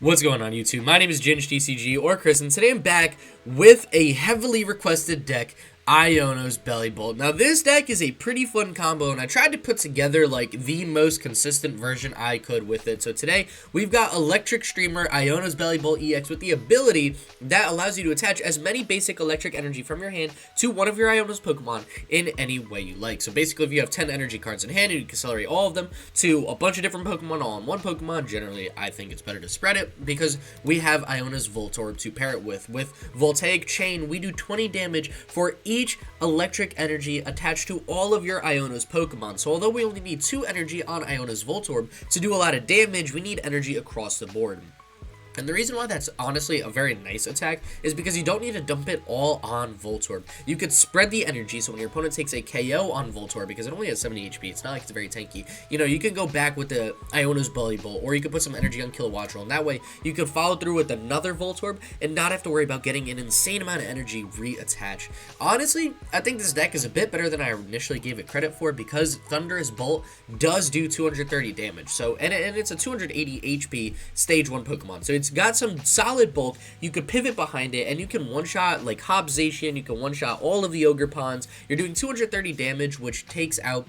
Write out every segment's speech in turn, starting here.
What's going on YouTube? My name is ginj-tcg or Chris, and today I'm back with a heavily requested deck, Iono's Bellibolt. Now this deck is a pretty fun combo, and I tried to put together like the most consistent version I could with it. So today we've got Electric Streamer Iono's Bellibolt EX with the ability that allows you to attach as many basic electric energy from your hand to one of your Iono's Pokemon in any way you like. So basically if you have 10 energy cards in hand, you can accelerate all of them to a bunch of different Pokemon all in one Pokemon. Generally I think it's better to spread it because we have Iono's Voltorb to pair it with. With Voltaic Chain, we do 20 damage for each electric energy attached to all of your Iono's Pokemon. So although we only need 2 energy on Iono's Voltorb to do a lot of damage, we need energy across the board. And the reason why that's honestly a very nice attack is because you don't need to dump it all on Voltorb. You could spread the energy, so when your opponent takes a KO on Voltorb, because it only has 70 HP, it's not like it's very tanky, you know, you can go back with the Iono's Bellibolt, or you could put some energy on Kilowattrel, and that way you could follow through with another Voltorb and not have to worry about getting an insane amount of energy reattached. Honestly, I think this deck is a bit better than I initially gave it credit for, because Thunderous Bolt does do 230 damage, so and it's a 280 HP stage 1 Pokemon, so it's got some solid bulk. You could pivot behind it, and you can one-shot like Hobzation, you can one-shot all of the Ogerpons. You're doing 230 damage, which takes out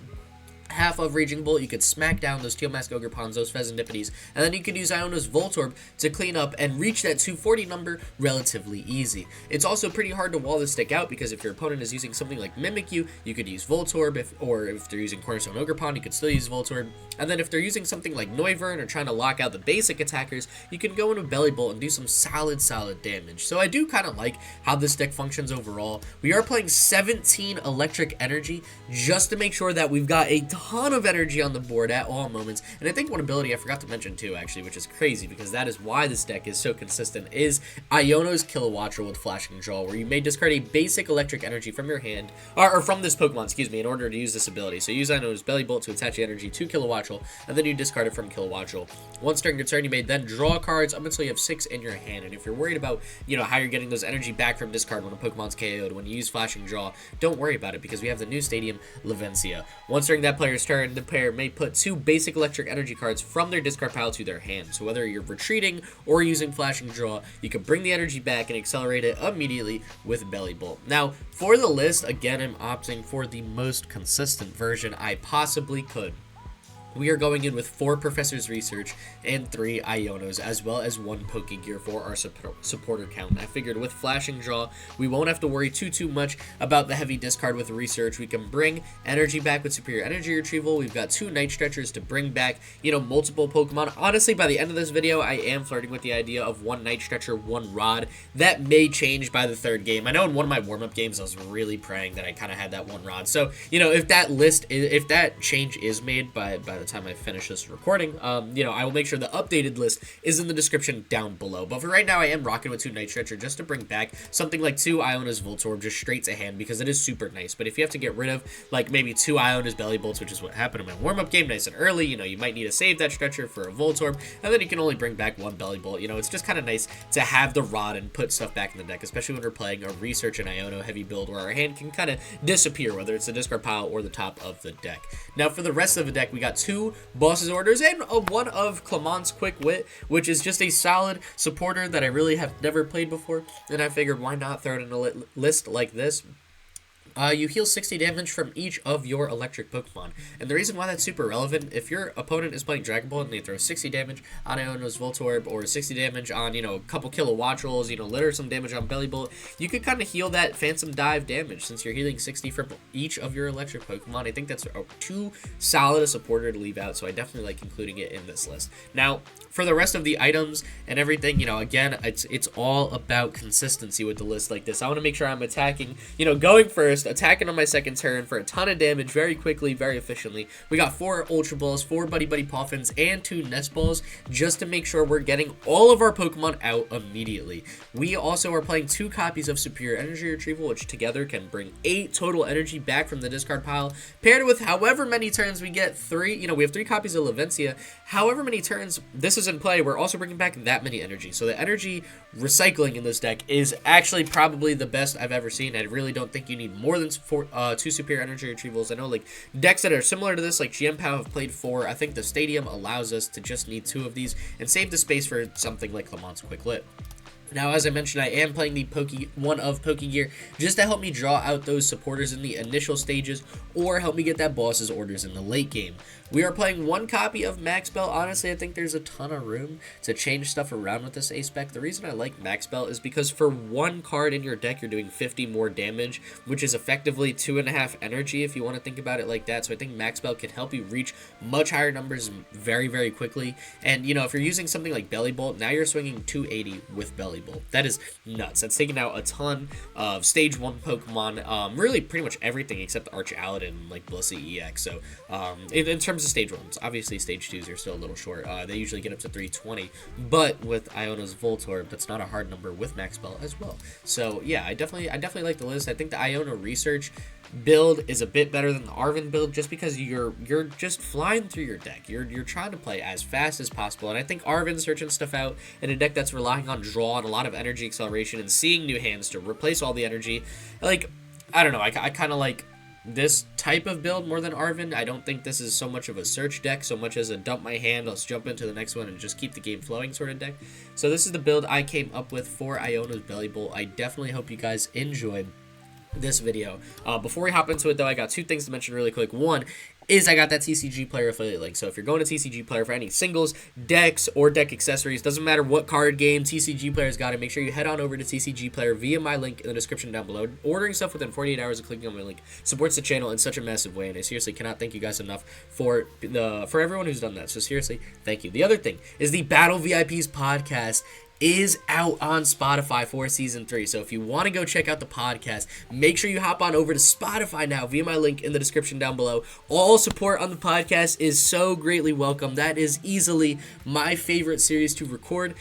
half of Raging Bolt. You could smack down those Teal Mask Ogerpons, those Pheasantippities, and then you could use Iono's Voltorb to clean up and reach that 240 number relatively easy. It's also pretty hard to wall this stick out, because if your opponent is using something like Mimikyu, you could use Voltorb, or if they're using Cornerstone Ogerpon, you could still use Voltorb. And then if they're using something like Noivern or trying to lock out the basic attackers, you can go into Bellibolt and do some solid damage. So I do kind of like how this deck functions overall. We are playing 17 electric energy just to make sure that we've got a ton of energy on the board at all moments. And I think one ability I forgot to mention too, actually, which is crazy because that is why this deck is so consistent, is Iono's Kilowattrel with Flashing Jaw, where you may discard a basic electric energy from your hand, or from this Pokemon, excuse me, in order to use this ability. So use Iono's Bellibolt to attach the energy to Kilowattrel, and then you discard it from Kilowattrel. Once during your turn, you may then draw cards up until you have 6 in your hand. And if you're worried about, you know, how you're getting those energy back from discard when a Pokemon's KO'd, when you use Flashing Jaw, don't worry about it, because we have the new stadium, Levincia. Once during that player's turn, the player may put 2 basic electric energy cards from their discard pile to their hand. So whether you're retreating or using Flashing Draw, you can bring the energy back and accelerate it immediately with Bellibolt. Now, for the list, again, I'm opting for the most consistent version I possibly could. We are going in with 4 Professor's Research and 3 Ionos, as well as 1 Pokégear for our supporter count. And I figured with Flashing Jaw, we won't have to worry too much about the heavy discard with Research. We can bring energy back with Superior Energy Retrieval. We've got 2 Night Stretchers to bring back, you know, multiple Pokemon. Honestly, by the end of this video, I am flirting with the idea of 1 Night Stretcher, 1 Rod. That may change by the 3rd game. I know in one of my warm-up games, I was really praying that I kind of had that 1 Rod. So, you know, if that change is made by the time I finish this recording, you know, I will make sure the updated list is in the description down below. But for right now, I am rocking with 2 Night Stretcher just to bring back something like 2 Iono's Voltorb just straight to hand, because it is super nice. But if you have to get rid of like maybe 2 Iono's Bellibolts, which is what happened in my warm-up game nice and early, you know, you might need to save that Stretcher for a Voltorb, and then you can only bring back 1 Bellibolt. You know, it's just kind of nice to have the Rod and put stuff back in the deck, especially when we're playing a Research and Iono heavy build where our hand can kind of disappear, whether it's the discard pile or the top of the deck. Now for the rest of the deck, we got 2 Boss's Orders and one of Clemont's Quick Wit, which is just a solid supporter that I really have never played before, and I figured why not throw it in a list like this. You heal 60 damage from each of your electric Pokemon. And the reason why that's super relevant, if your opponent is playing Dragon Ball and they throw 60 damage on Iono's Voltorb, or 60 damage on, you know, a couple Kilowattrels, you know, litter some damage on Bellibolt, you could kind of heal that Phantom Dive damage since you're healing 60 from each of your electric Pokemon. I think that's too solid a supporter to leave out, so I definitely like including it in this list. Now, for the rest of the items and everything, you know, again, it's all about consistency with the list like this. I want to make sure I'm attacking, you know, going first, attacking on my 2nd turn for a ton of damage very quickly, very efficiently. We got 4 Ultra Balls, 4 Buddy-Buddy Poffins, and 2 Nest Balls just to make sure we're getting all of our Pokemon out immediately. We also are playing 2 copies of Superior Energy Retrieval, which together can bring 8 total energy back from the discard pile, paired with however many turns we get 3, you know, we have 3 copies of Levincia. However many turns this is in play, we're also bringing back that many energy. So the energy recycling in this deck is actually probably the best I've ever seen. I really don't think you need more more than 2 superior energy retrievals. I know like decks that are similar to this, like GM PAL, have played 4. I think the Stadium allows us to just need 2 of these and save the space for something like Clemont's Quick Lit. Now, as I mentioned, I am playing the one of Pokégear just to help me draw out those supporters in the initial stages or help me get that boss's orders in the late game. We are playing 1 copy of Max Belt. Honestly, I think there's a ton of room to change stuff around with this A-Spec. The reason I like Max Belt is because for 1 card in your deck, you're doing 50 more damage, which is effectively 2.5 energy if you want to think about it like that. So I think Max Belt can help you reach much higher numbers very, very quickly. And, you know, if you're using something like Bellibolt, now you're swinging 280 with Bellibolt. That is nuts. That's taking out a ton of Stage 1 Pokemon, really pretty much everything except Arch Aladdin and like Blissey EX. So in terms of Stage 1s, obviously Stage 2s are still a little short. They usually get up to 320, but with Iono's Voltorb, that's not a hard number with Max Belt as well. So yeah, I definitely like the list. I think the Iono Research build is a bit better than the Arven build just because you're just flying through your deck. You're trying to play as fast as possible, and I think Arven searching stuff out in a deck that's relying on draw and a lot of energy acceleration and seeing new hands to replace all the energy, like, I don't know, I kind of like this type of build more than Arven. I don't think this is so much of a search deck so much as a dump my hand, let's jump into the next one and just keep the game flowing sort of deck. So this is the build I came up with for Iono's Bellibolt. I definitely hope you guys enjoyed this video. Before we hop into it though, I got 2 things to mention really quick. One is I got that TCG Player affiliate link. So if you're going to TCG Player for any singles, decks, or deck accessories, doesn't matter what card game, TCG Player's got it. Make sure you head on over to TCG Player via my link in the description down below. Ordering stuff within 48 hours of clicking on my link supports the channel in such a massive way, and I seriously cannot thank you guys enough for everyone who's done that. So seriously, thank you. The other thing is the Battle VIPs podcast is out on Spotify for season 3. So if you want to go check out the podcast, make sure you hop on over to Spotify now via my link in the description down below. All support on the podcast is so greatly welcome. That is easily my favorite series to record,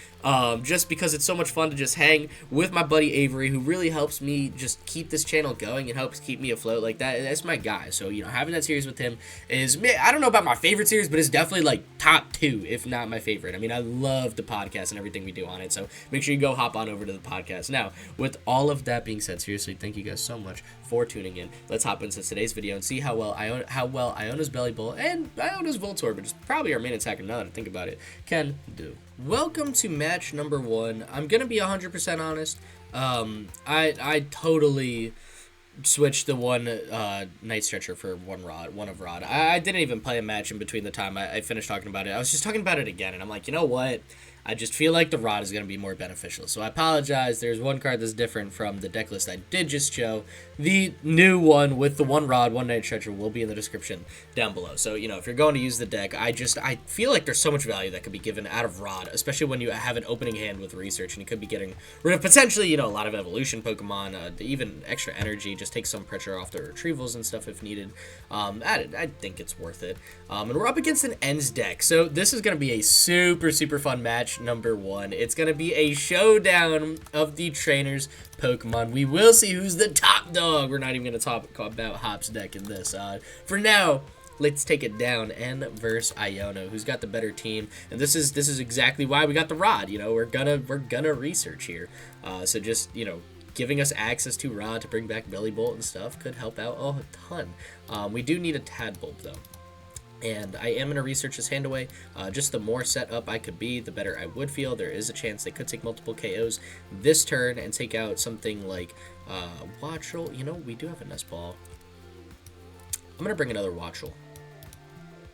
just because it's so much fun to just hang with my buddy Avery, who really helps me just keep this channel going and helps keep me afloat like that. That's my guy. So, you know, having that series with him is, I don't know about my favorite series, but it's definitely like top 2, if not my favorite. I mean, I love the podcast and everything we do on it. So make sure you go hop on over to the podcast. Now, with all of that being said, seriously, thank you guys so much for tuning in. Let's hop into today's video and see how well Iono's Bellibolt and Iono's Voltorb, which is probably our main attacker now that I think about it, can do. Welcome to match number 1. I'm gonna be 100% honest. I totally switched the one Night Stretcher for one of Rod. I didn't even play a match in between the time I finished talking about it. I was just talking about it again, and I'm like, you know what? I just feel like the Rod is going to be more beneficial. So I apologize. There's one card that's different from the deck list I did just show. The new one with the one Rod, one Night Stretcher will be in the description down below. So, you know, if you're going to use the deck, I feel like there's so much value that could be given out of Rod, especially when you have an opening hand with Research, and you could be getting rid of potentially, you know, a lot of evolution Pokemon, even extra energy, just take some pressure off the retrievals and stuff if needed. I think it's worth it. And we're up against an Ends deck. So this is going to be a super, super fun match. Number 1, it's gonna be a showdown of the trainers Pokemon. We will see who's the top dog. We're not even gonna talk about Hop's deck in this. For now, let's take it down and verse Iono, who's got the better team. And this is exactly why we got the Rod. You know, we're gonna research here. So just, you know, giving us access to Rod to bring back Bellibolt and stuff could help out a ton. We do need a Tadbulb though. And I am going to research his hand away. Just the more set up I could be, the better I would feel. There is a chance they could take multiple KOs this turn and take out something like Wattrel. You know, we do have a Nest Ball. I'm going to bring another Wattrel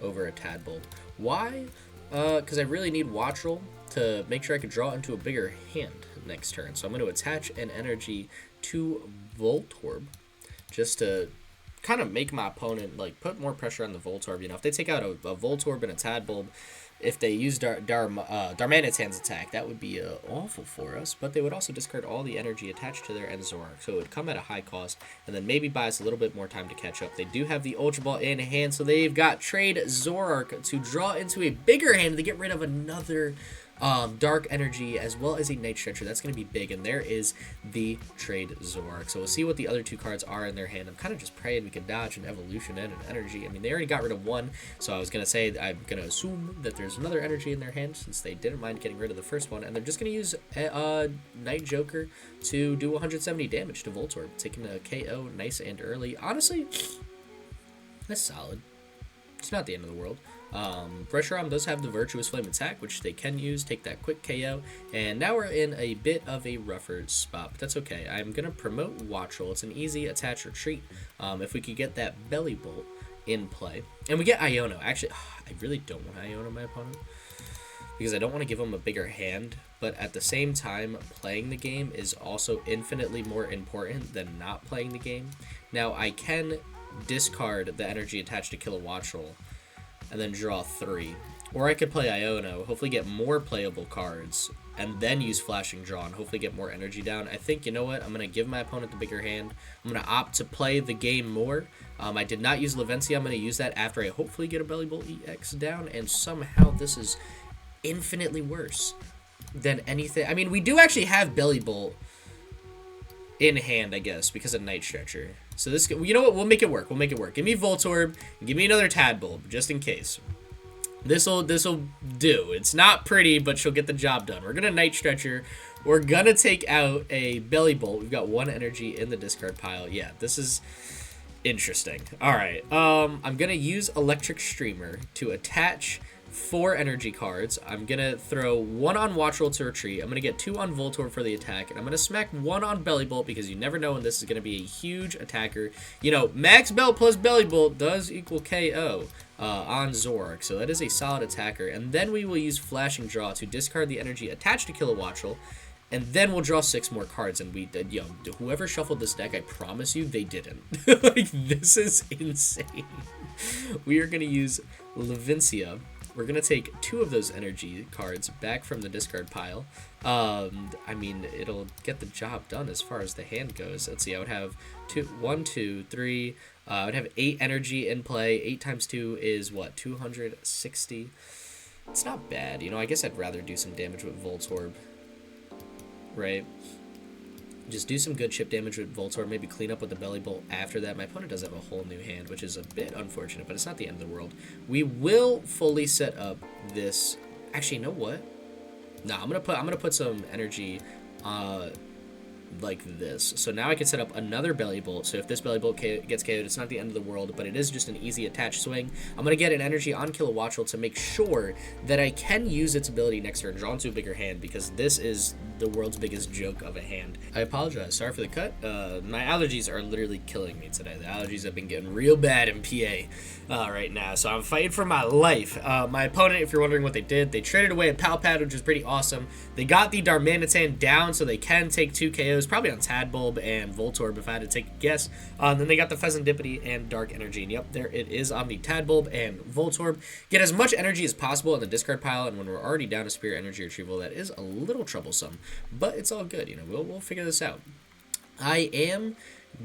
over a Tadbulb. Why? Because I really need Wattrel to make sure I can draw into a bigger hand next turn. So I'm going to attach an energy to Voltorb just to kind of make my opponent, like, put more pressure on the Voltorb. You know, if they take out a Voltorb and a Tadbulb, if they use Darmanitan's attack, that would be awful for us. But they would also discard all the energy attached to their end Zoroark, so it would come at a high cost, and then maybe buy us a little bit more time to catch up. They do have the Ultra Ball in hand, so they've got Trade Zoroark to draw into a bigger hand to get rid of another Dark Energy, as well as a Night Stretcher. That's going to be big, and there is the Trade Zoroark. So we'll see what the other two cards are in their hand. I'm kind of just praying we can dodge an Evolution and an Energy. I mean, they already got rid of one, so I was going to say I'm going to assume that there's another Energy in their hand since they didn't mind getting rid of the first one, and they're just going to use Night Joker to do 170 damage to Voltorb, taking a KO nice and early. Honestly, that's solid. It's not the end of the world. Reshiram does have the Virtuous Flame attack, which they can use, take that quick KO, and now we're in a bit of a rougher spot, but that's okay. I'm going to promote Wattrel. It's an easy attach retreat. If we could get that Bellibolt in play, and we get Iono. Actually, I really don't want Iono my opponent, because I don't want to give him a bigger hand, but at the same time, playing the game is also infinitely more important than not playing the game. Now, I can discard the energy attached to Kilowattrel and then draw 3. Or I could play Iono, hopefully get more playable cards, and then use Flashing Draw and hopefully get more energy down. I think, you know what, I'm going to give my opponent the bigger hand. I'm going to opt to play the game more. I did not use Levincia. I'm going to use that after I hopefully get a Bellibolt EX down, and somehow this is infinitely worse than anything. I mean, we do actually have Bellibolt in hand, I guess, because of Night Stretcher. So this, you know what, we'll make it work. We'll make it work. Give me Voltorb, and give me another Tadbulb, just in case. This'll do. It's not pretty, but she'll get the job done. We're gonna Night Stretcher. We're gonna take out a Bellibolt. We've got 1 energy in the discard pile. Yeah, this is interesting. All right. I'm gonna use Electric Streamer to attach 4 energy cards. I'm gonna throw 1 on Wattrel to retreat. I'm gonna get 2 on Voltorb for the attack, and I'm gonna smack 1 on Bellibolt because you never know when this is gonna be a huge attacker. You know, Max Belt plus Bellibolt does equal KO on Zoroark, so that is a solid attacker. And then we will use Flashing Draw to discard the energy attached to Kilowattrel, and then we'll draw 6 more cards. And we did, yo, whoever shuffled this deck, I promise you, they didn't. Like, this is insane. We are gonna use Levincia. We're going to take 2 of those energy cards back from the discard pile. I mean, it'll get the job done as far as the hand goes. Let's see, I would have 1, 2, 3. I would have 8 energy in play. 8 times 2 is, what, 260? It's not bad. You know, I guess I'd rather do some damage with Voltorb, right? Just do some good chip damage with Voltorb, maybe clean up with the Bellibolt after that. My opponent does have a whole new hand, which is a bit unfortunate, but it's not the end of the world. We will fully set up this. Actually, you know what? No, I'm gonna put some energy like this. So now I can set up another Bellibolt. So if this Bellibolt gets KO'd, it's not the end of the world, but it is just an easy attach swing. I'm going to get an energy on Kilowattrel to make sure that I can use its ability next turn, draw into a bigger hand, because this is the world's biggest joke of a hand. I apologize. Sorry for the cut. My allergies are literally killing me today. The allergies have been getting real bad in PA right now, so I'm fighting for my life. My opponent, if you're wondering what they did, they traded away a Palpad, which is pretty awesome. They got the Darmanitan down so they can take 2 KOs, probably on Tadbulb and Voltorb if I had to take a guess. Then they got the Pheasantipity and Dark Energy, and yep, there it is on the Tadbulb and Voltorb. Get as much energy as possible in the discard pile, and when we're already down to Spirit Energy Retrieval, that is a little troublesome, but it's all good. You know, we'll figure this out. I am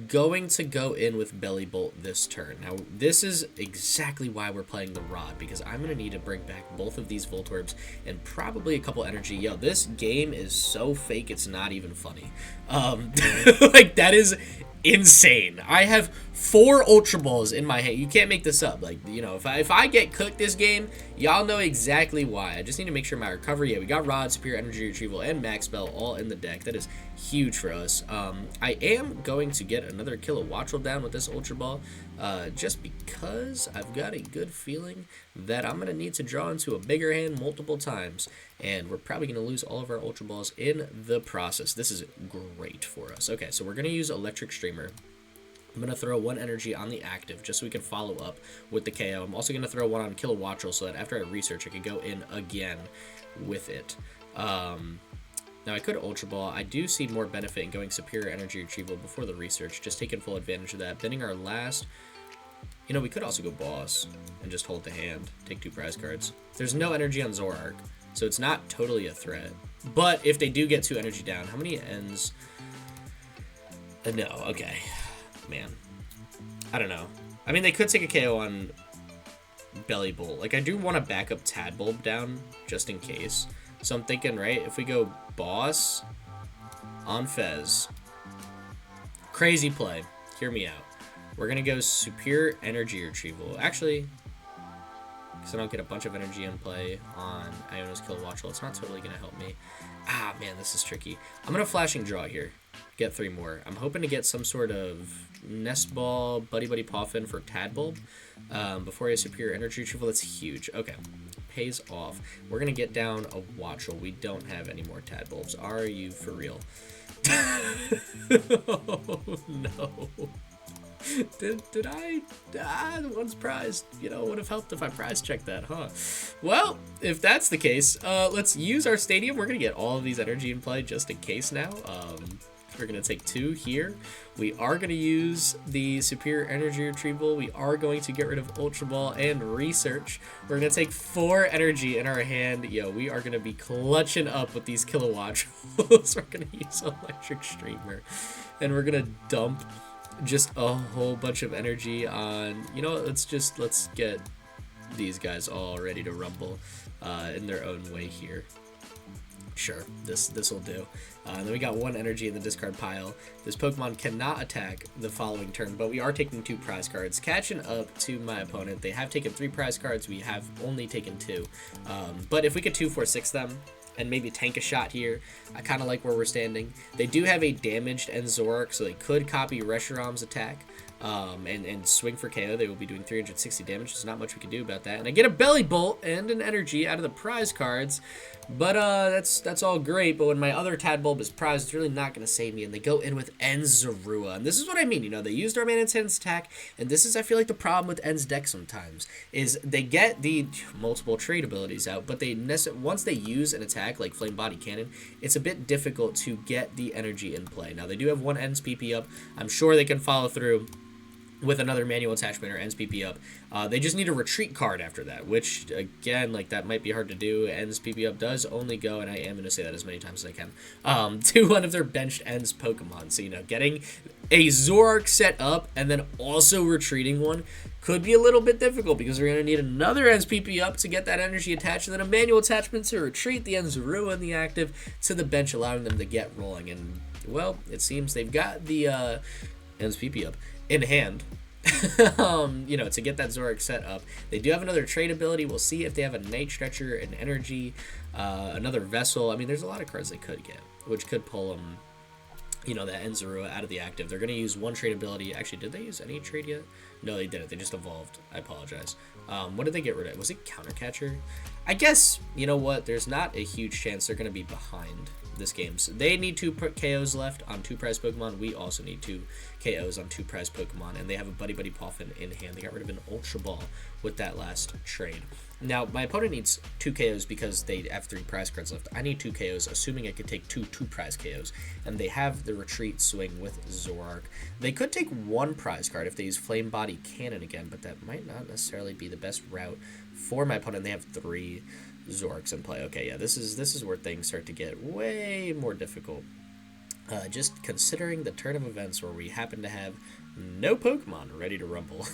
going to go in with Bellibolt this turn. Now, this is exactly why we're playing the Rod, because I'm going to need to bring back both of these Voltorbs and probably a couple energy. Yo, this game is so fake, it's not even funny. Like, that is insane. I have 4 Ultra Balls in my hand. You can't make this up. Like, you know, if I get cooked this game, y'all know exactly why. I just need to make sure my recovery. Yeah, we got Rod, Superior Energy Retrieval, and Max Belt all in the deck. That is huge for us. I am going to get another Kilowattrel down with this Ultra Ball, just because I've got a good feeling that I'm going to need to draw into a bigger hand multiple times, and we're probably going to lose all of our Ultra Balls in the process. This is great for us. Okay, so we're going to use Electric Streamer. I'm going to throw 1 energy on the active just so we can follow up with the KO. I'm also going to throw 1 on Kilowattrel so that after I research, I can go in again with it. Now, I could Ultra Ball. I do see more benefit in going Superior Energy Retrieval before the research, just taking full advantage of that. Bending our last... You know, we could also go Boss and just hold the hand, take 2 prize cards. There's no energy on Zoroark, so it's not totally a threat. But if they do get 2 energy down, how many ends? No, okay. Man, I don't know. I mean, they could take a KO on Bellibolt. Like, I do want to back up Tadbulb down just in case. So I'm thinking, right, if we go Boss on Fez, crazy play, hear me out. We're going to go Superior Energy Retrieval. Actually, because I don't get a bunch of energy in play on Iono's Kilowattrel, it's not totally going to help me. Ah, man, this is tricky. I'm going to Flashing Draw here. Get 3 more. I'm hoping to get some sort of Nest Ball, Buddy-Buddy Poffin for Tadbulb before I Superior Energy Retrieval. That's huge. Okay. Pays off. We're going to get down a Wattrel. We don't have any more Tadbulbs. Are you for real? Oh, no. Did I? The one's prized. You know, it would have helped if I prize checked that, huh? Well, if that's the case, let's use our stadium. We're going to get all of these energy in play just in case now. We're going to take 2 here. We are going to use the Superior Energy Retrieval. We are going to get rid of Ultra Ball and Research. We're going to take 4 energy in our hand. Yo, we are going to be clutching up with these Kilowattrels. We're going to use Electric Streamer. And we're going to dump just a whole bunch of energy on, you know, let's get these guys all ready to rumble in their own way here. Sure, this will do. Then we got 1 energy in the discard pile. This Pokemon cannot attack the following turn, but we are taking 2 prize cards. Catching up to my opponent, they have taken 3 prize cards. We have only taken 2. But if we could 2-4-6 them and maybe tank a shot here, I kind of like where we're standing. They do have a damaged Zoroark, so they could copy Reshiram's attack and swing for KO. They will be doing 360 damage. There's not much we can do about that. And I get a Bellibolt and an energy out of the prize cards. But that's all great, but when my other Tadbulb is prized, it's really not going to save me, and they go in with Zorua. And this is what I mean, you know, they used our Mana Intense attack, and this is, I feel like, the problem with N's deck sometimes, is they get the multiple trade abilities out, but once they use an attack like Flame Body Cannon, it's a bit difficult to get the energy in play. Now, they do have 1 N's PP up. I'm sure they can follow through with another manual attachment or ends PP up. They just need a retreat card after that, which, again, like, that might be hard to do. Ends PP up does only go, and I am going to say that as many times as I can, to one of their benched Ends Pokemon. So, you know, getting a Zoroark set up and then also retreating one could be a little bit difficult because we're going to need another Ends PP up to get that energy attached, and then a manual attachment to retreat the Zorua and the active to the bench, allowing them to get rolling. And, well, it seems they've got the Ends PP up in hand, you know, to get that Zoroark set up. They do have another trade ability. We'll see if they have a Night Stretcher, an Energy, another Vessel. I mean, there's a lot of cards they could get, which could pull them, you know, that Zorua out of the active. They're going to use 1 trade ability. Actually, did they use any trade yet? No, they didn't. They just evolved. I apologize. What did they get rid of? Was it Countercatcher? I guess, you know what, there's not a huge chance they're going to be behind this game. So they need 2 KOs left on 2 prize Pokemon. We also need 2 KOs on 2 prize Pokemon, and they have a Buddy-Buddy Poffin in hand. They got rid of an Ultra Ball with that last trade. Now, my opponent needs 2 KOs because they have 3 prize cards left. I need 2 KOs, assuming I could take 2 prize KOs, and they have the retreat swing with Zoroark. They could take 1 prize card if they use Flame Body Cannon again, but that might not necessarily be the best route for my opponent. They have 3 Zoroarks in play. Okay, yeah, this is where things start to get way more difficult. Just considering the turn of events where we happen to have no Pokemon ready to rumble.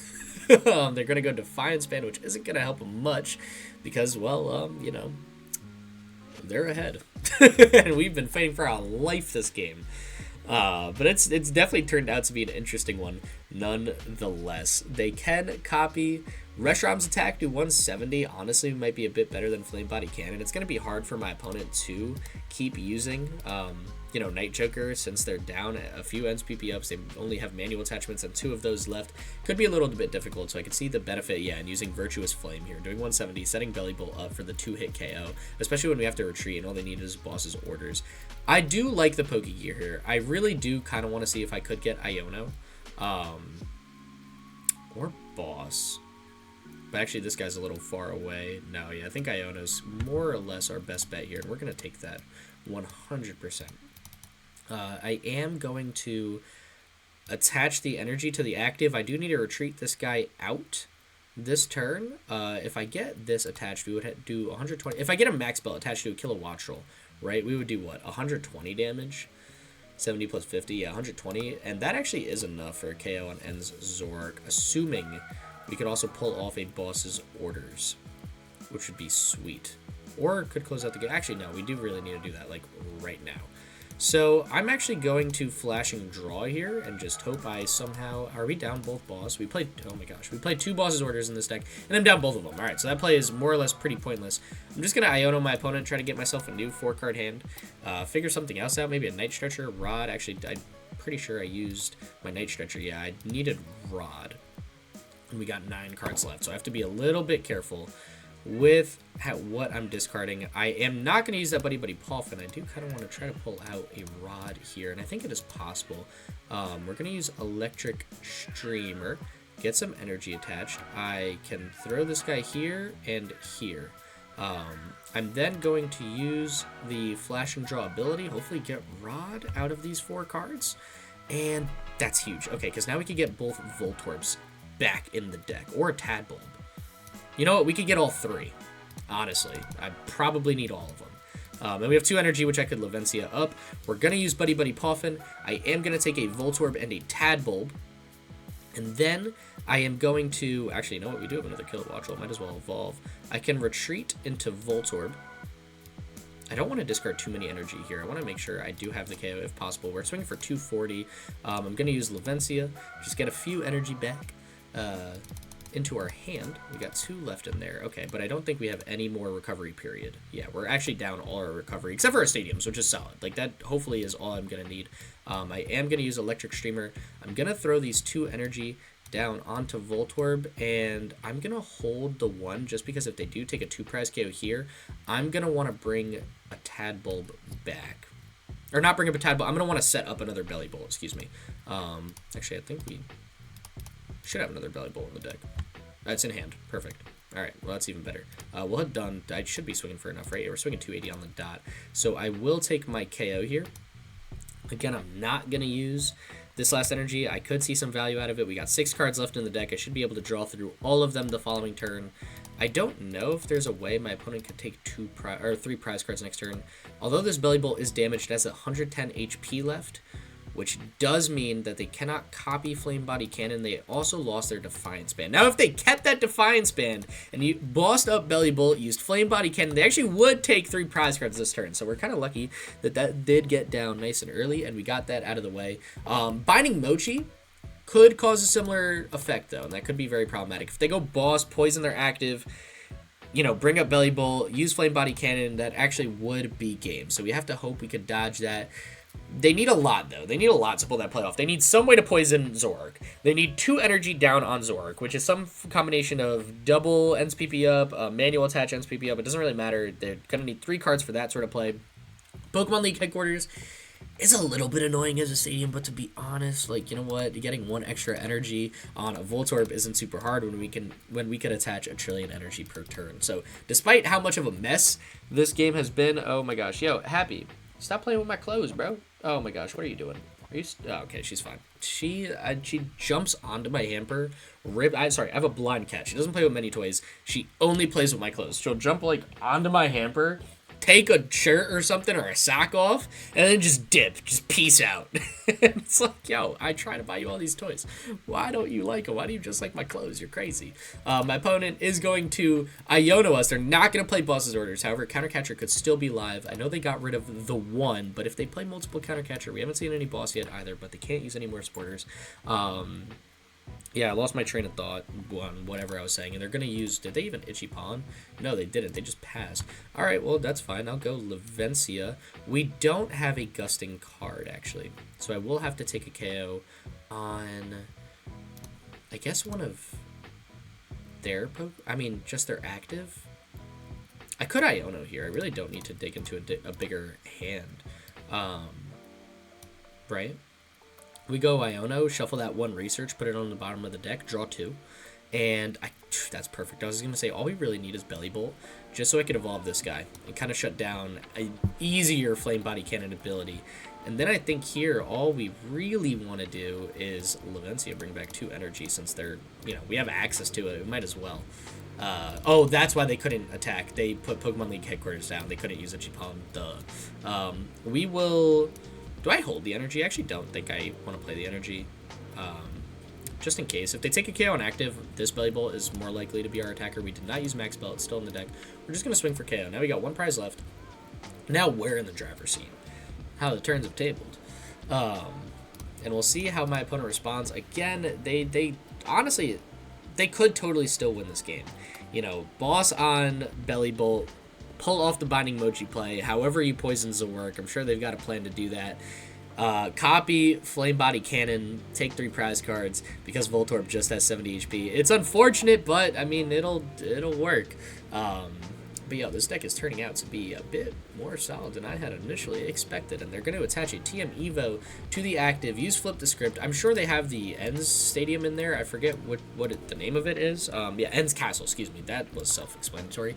They're going to go Defiance Band, which isn't going to help them much because, well, you know, they're ahead. And we've been fighting for our life this game. But it's definitely turned out to be an interesting one nonetheless. They can copy Reshiram's attack to 170. Honestly, might be a bit better than Flame Body Cannon. It's going to be hard for my opponent to keep using, you know, Night Joker since they're down a few Ends PP ups. They only have manual attachments and 2 of those left. Could be a little bit difficult, so I can see the benefit, yeah, in using Virtuous Flame here. Doing 170, setting Bellibolt up for the 2-hit KO, especially when we have to retreat and all they need is boss's orders. I do like the Pokégear here. I really do kind of want to see if I could get Iono or Boss. But actually, this guy's a little far away. No, yeah, I think Iono's more or less our best bet here, and we're going to take that 100%. I am going to attach the energy to the active. I do need to retreat this guy out this turn. If I get this attached, we would do 120. If I get a Max Belt attached to a Kilowattrel, right, we would do what? 120 damage? 70 plus 50, yeah, 120. And that actually is enough for a KO on Ends Zoroark, assuming we could also pull off a boss's orders, which would be sweet. or could close out the game. Actually, no, we do really need to do that, like, right now. So I'm actually going to Flashing Draw here and just hope I somehow... Are we down both boss? We played... Oh my gosh. We played 2 bosses orders in this deck, and I'm down both of them. Alright, so that play is more or less pretty pointless. I'm just going to Iono my opponent, try to get myself a new 4-card hand. Figure something else out. Maybe a Night Stretcher, Rod. Actually, I'm pretty sure I used my Night Stretcher. Yeah, I needed Rod. And we got 9 cards left, so I have to be a little bit careful with what I'm discarding. I am not going to use that Buddy-Buddy Poffin. I do kind of want to try to pull out a Rod here, and I think it is possible. We're going to use Electric Streamer, get some energy attached. I can throw this guy here and here. I'm then going to use the Flash and Draw ability, hopefully get Rod out of these 4 cards, and that's huge. Okay, because now we can get both Voltorbs back in the deck, or a Tadbulb. You know what? We could get all 3. Honestly, I probably need all of them. And we have 2 energy, which I could Levincia up. We're going to use Buddy-Buddy Poffin. I am going to take a Voltorb and a Tadbulb. And then I am going to... Actually, you know what? We do have another Kilowattrel. Might as well evolve. I can retreat into Voltorb. I don't want to discard too many energy here. I want to make sure I do have the KO if possible. We're swinging for 240. I'm going to use Levincia. Just get a few energy back. Into our hand. We got 2 left in there. Okay, but I don't think we have any more recovery period. Yeah, we're actually down all our recovery, except for our stadiums, which is solid. Like, that hopefully is all I'm going to need. I am going to use Electric Streamer. I'm going to throw these 2 energy down onto Voltorb, and I'm going to hold the 1 just because if they do take a 2-prize KO here, I'm going to want to bring a Tadbulb back. Or not bring up a Tadbulb. I'm going to want to set up another Bellibolt, excuse me. Actually, I think we should have another Bellibolt in the deck. It's in hand. Perfect. Alright, well, that's even better. We'll have done... I should be swinging for enough, right? Yeah, we're swinging 280 on the dot. So I will take my KO here. Again, I'm not going to use this last energy. I could see some value out of it. We got 6 cards left in the deck. I should be able to draw through all of them the following turn. I don't know if there's a way my opponent could take 3 prize cards next turn. Although this Bellibolt is damaged, it has 110 HP left, which does mean that they cannot copy Flame Body Cannon. They also lost their Defiance Band. Now, if they kept that Defiance Band and you bossed up Bellibolt, used Flame Body Cannon, they actually would take 3 prize cards this turn. So we're kind of lucky that that did get down nice and early, and we got that out of the way. Binding Mochi could cause a similar effect, though, and that could be very problematic. If they go boss, poison their active, you know, bring up Bellibolt, use Flame Body Cannon, that actually would be game. So we have to hope we could dodge that. They need a lot, though. They need a lot to pull that play off. They need some way to poison Zoroark. They need 2 energy down on Zoroark, which is some combination of double NSPP up, manual attach NSPP up. It doesn't really matter. They're going to need 3 cards for that sort of play. Pokemon League headquarters is a little bit annoying as a stadium, but to be honest, like, you know what? Getting 1 extra energy on a Voltorb isn't super hard when we can attach 1 trillion energy per turn. So, despite how much of a mess this game has been, oh my gosh, yo, Happy, stop playing with my clothes, bro. Oh my gosh, what are you doing? Are you? Oh, okay, she's fine. She jumps onto my hamper. Sorry, I have a blind cat. She doesn't play with many toys. She only plays with my clothes. She'll jump like onto my hamper, take a shirt or something or a sock off, and then just dip, just peace out. It's like, yo, I try to buy you all these toys. Why don't you like them? Why do you just like my clothes? You're crazy. My opponent is going to Iono us. They're not going to play boss's orders. However, Countercatcher could still be live. I know they got rid of the 1, but if they play multiple Countercatcher, we haven't seen any boss yet either, but they can't use any more supporters. Yeah, I lost my train of thought on whatever I was saying, and they're going to use... Did they even Itchy Pawn? No, they didn't. They just passed. Alright, well, that's fine. I'll go Levincia. We don't have a Gusting card, actually, so I will have to take a KO on, I guess, one of their... just their active. I could Iono here. I really don't need to dig into a bigger hand. Right? We go Iono, shuffle that 1 research, put it on the bottom of the deck, draw 2, and that's perfect. I was going to say, all we really need is Bellibolt, just so I could evolve this guy and kind of shut down an easier Flame Body Cannon ability. And then I think here, all we really want to do is Levincia, bring back 2 energy, since they're, you know, we have access to it. We might as well. Oh, that's why they couldn't attack. They put Pokemon League headquarters down. They couldn't use a Chipon. Duh. We will... Do I hold the energy? I actually don't think I want to play the energy. just in case. If they take a KO on active, this Bellibolt is more likely to be our attacker. We did not use Max Belt. It's still in the deck. We're just going to swing for KO. Now we got 1 prize left. Now we're in the driver's seat. How the turns have tabled. And we'll see how my opponent responds. Again, they honestly, they could totally still win this game. You know, boss on Bellibolt, pull off the Binding Mochi play, however you poisons will work. I'm sure they've got a plan to do that. Copy Flame Body Cannon, take 3 prize cards because Voltorb just has 70 HP. It's unfortunate, but I mean it'll work. But yeah, this deck is turning out to be a bit more solid than I had initially expected, and they're going to attach a TM Evo to the active, use Flip the Script. I'm sure they have the Ends Stadium in there. I forget what the name of it is. Yeah, Ends Castle, excuse me. That was self-explanatory.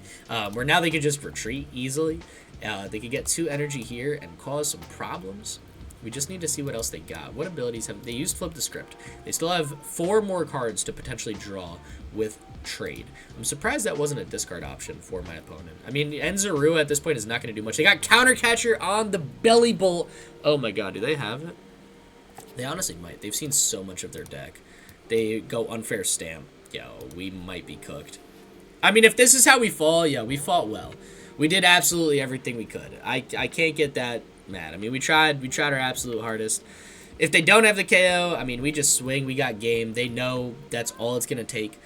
Where now they could just retreat easily. They could get 2 energy here and cause some problems. We just need to see what else they got. What abilities have they used? Flip the Script. They still have 4 more cards to potentially draw with trade. I'm surprised that wasn't a discard option for my opponent. I mean, Enzaru at this point is not going to do much. They got Counter Catcher on the Bellibolt. Oh my god, do they have it? They honestly might. They've seen so much of their deck. They go Unfair Stamp. Yo, we might be cooked. I mean, if this is how we fall, yeah, we fought well. We did absolutely everything we could. I can't get that mad. I mean, we tried our absolute hardest. If they don't have the KO, I mean, we just swing. We got game. They know that's all it's going to take.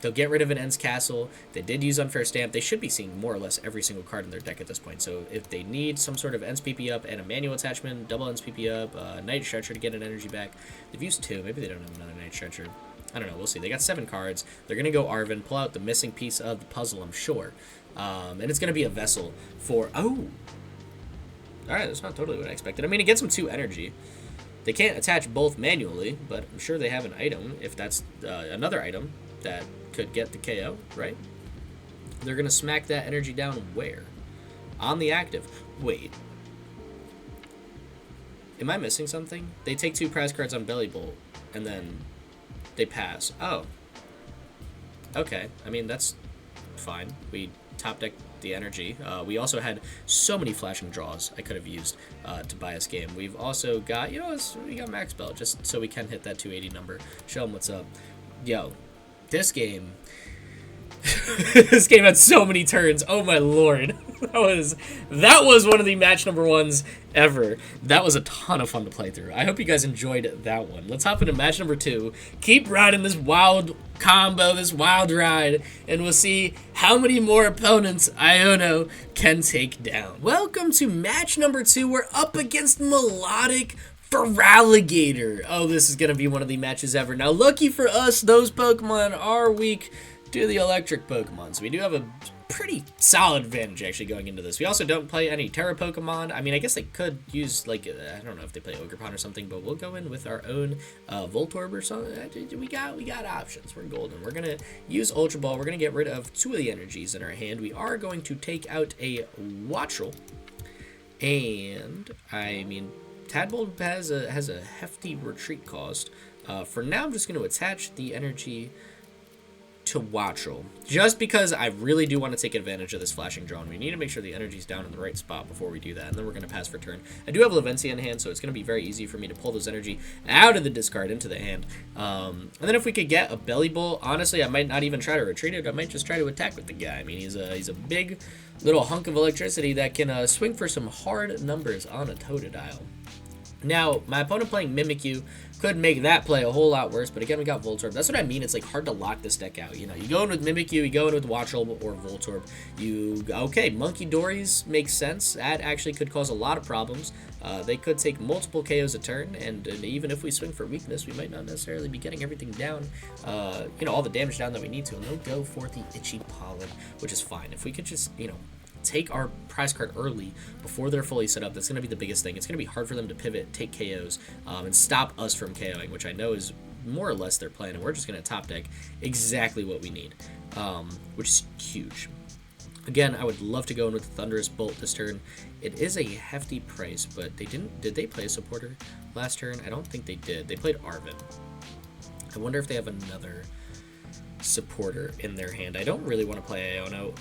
They'll get rid of an Ends Castle. They did use Unfair Stamp. They should be seeing more or less every single card in their deck at this point. So if they need some sort of Ends PP up and a manual attachment, double Ends PP up, Night Stretcher to get an energy back. They've used 2. Maybe they don't have another Night Stretcher. I don't know. We'll see. They got 7 cards. They're going to go Arven, pull out the missing piece of the puzzle, I'm sure. And it's going to be a Vessel for... Oh! Alright, that's not totally what I expected. I mean, it gets them 2 energy. They can't attach both manually, but I'm sure they have an item, if that's another item that could get the KO, right? They're going to smack that energy down where? On the active. Wait. Am I missing something? They take 2 prize cards on Bellibolt, and then they pass. Oh. Okay. I mean, that's fine. We top deck the energy. We also had so many flashing draws I could have used to buy us game. We've also got, you know, we got Max Belt just so we can hit that 280 number. Show them what's up. Yo, this game, this game had so many turns. Oh my lord, that was one of the match number 1s ever. That was a ton of fun to play through. I hope you guys enjoyed that one. Let's hop into match number 2. Keep riding this wild combo, this wild ride, and we'll see how many more opponents Iono can take down. Welcome to match number 2. We're up against Melodic Feraligatr. Oh, this is going to be one of the matches ever. Now, lucky for us, those Pokemon are weak to the electric Pokemon, so we do have a pretty solid advantage actually going into this. We also don't play any Terra Pokemon. I mean, I guess they could use, like, I don't know if they play Ogerpon or something, but we'll go in with our own Voltorb or something. We got options. We're golden. We're going to use Ultra Ball. We're going to get rid of 2 of the energies in our hand. We are going to take out a Wattrel, and, I mean, Tadbulb has a hefty retreat cost. For now, I'm just going to attach the energy to Wattrel, just because I really do want to take advantage of this flashing draw, and we need to make sure the energy's down in the right spot before we do that, and then we're going to pass for turn. I do have Levincia in hand, so it's going to be very easy for me to pull those energy out of the discard into the hand. And then if we could get a Bellibolt, honestly, I might not even try to retreat it. I might just try to attack with the guy. I mean, he's a big little hunk of electricity that can swing for some hard numbers on a Totodile. Now, my opponent playing Mimikyu could make that play a whole lot worse, but again, we got Voltorb. That's what I mean. It's like hard to lock this deck out. You know, you go in with Mimikyu, you go in with Wattrel or Voltorb. Okay, Monkey Dories makes sense. That actually could cause a lot of problems. They could take multiple KOs a turn, and even if we swing for weakness, we might not necessarily be getting everything down, you know, all the damage down that we need to, and they'll go for the Itchy Pollen, which is fine. If we could just, you know, take our prize card early before they're fully set up, that's going to be the biggest thing. It's going to be hard for them to pivot, take KOs, and stop us from KOing, which I know is more or less their plan, and we're just going to top deck exactly what we need, which is huge. Again, I would love to go in with the Thunderous Bolt this turn. It is a hefty price, but they didn't. Did they play a supporter last turn? I don't think they did. They played Arven. I wonder if they have another supporter in their hand. I don't really want to play Iono.